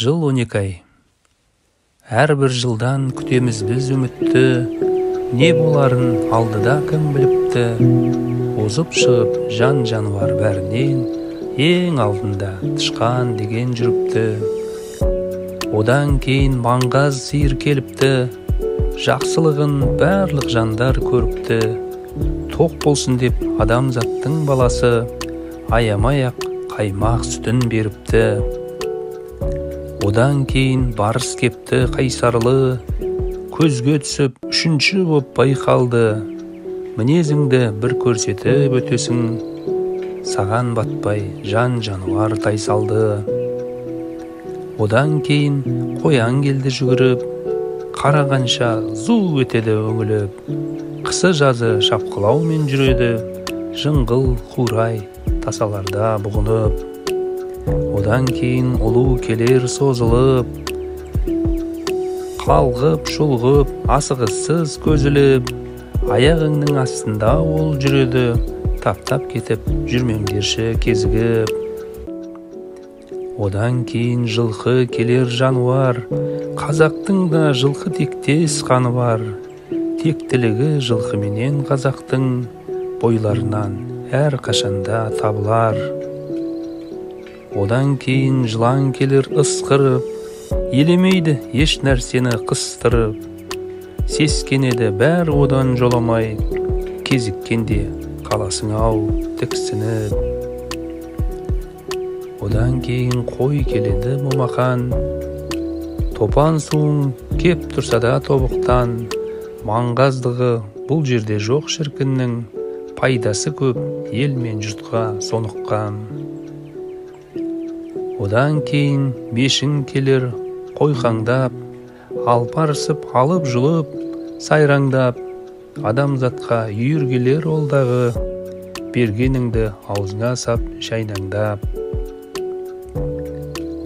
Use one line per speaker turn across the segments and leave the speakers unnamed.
Жыл 12 ай. Әрбір жылдан күтеміз біз үмітті, не боларын алдыда кім біліпті. Озып шығып жан жануар бәрінен, ең алдында тышқан деген жүріпті. Одан кейін маңғаз сиыр келіпті, жақсылығын барлық жандар көріпті. Тоқ болсын деп адамзаттың баласы, аямай-ақ қаймақ сүтін беріпті. Одан кейін барыс кепті қайсарлы, көзге түсіп үшінші боп байқалды. Мінезіңді бір көрсетіп өтесің, саған батпай жан жануар тайсалды. Одан кейін қоян келді жүгіріп, қарағанша зу өтеді өңіліп. Қысы жазы шапқылаумен жүреді, жыңғыл қурай тасаларда бұғынып. Одан кейін ұлу келер созылып, қалғып шұлғып асығыссыз көзіліп. Аяғыңның астында ол жүреді, таптап кетіп жүрмеңдерші кезігіп. Одан кейін жылқы келер жануар, қазақтың да жылқы тектес қаны бар. Тектілігі жылқыменен қазақтың бойларынан әр қашанда табылар. Одан кейін жылан келер ысқырып, елемейді еш нәрсені қыстырып. Сескенеді бәрі одан жоламай, кезіккенде қаласың ау тіксініп. Одан кейін қой келеді момақан, топан суың кеп тұрса да тобықтан. Маңғаздығы бұл жерде жоқ шіркіннің, пайдасы көп ел мен жұртқа соныққан. Одан кейін бешін келер қойқаңдап, алпарысып алып жұлып сайраңдап. Адамзатқа үйір келер олдағы, бергеніңді аузыңа сап шайнаңдап.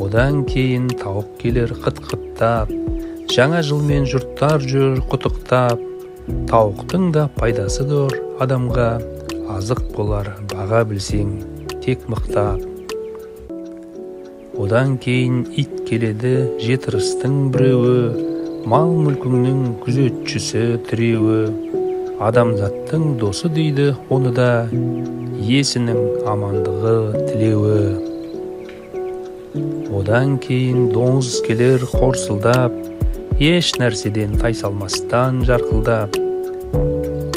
Одан кейін тауық келер қыт-қыттап, жаңа жылмен жұрттар жүр құтықтап. Тауықтың да пайдасы зор адамға, азық болар баға білсең тек мықтап. Одан кейін ит келеді жетірістің біреуі, мал мүлкіңнің күзетшісі тіреуі. Адамзаттың досы дейді оны да, иесінің амандығы тілеуі. Одан кейін доңыз келер қорсылдап, еш нәрседен тайсалмастан жарқылдап.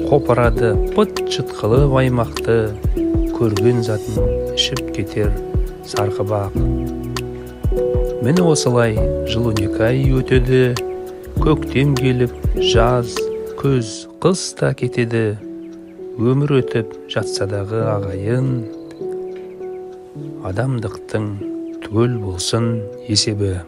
Қопарады пыт-шыт қылып аймақты, көрген затын ішіп кетер сарқыбақ. Міне осылай жыл 12 ай өтеді, көктем келіп жаз, күз, қыс та кетеді. Өмір өтіп жатсадағы ағайын, адамдықтың түгел болсын есебі.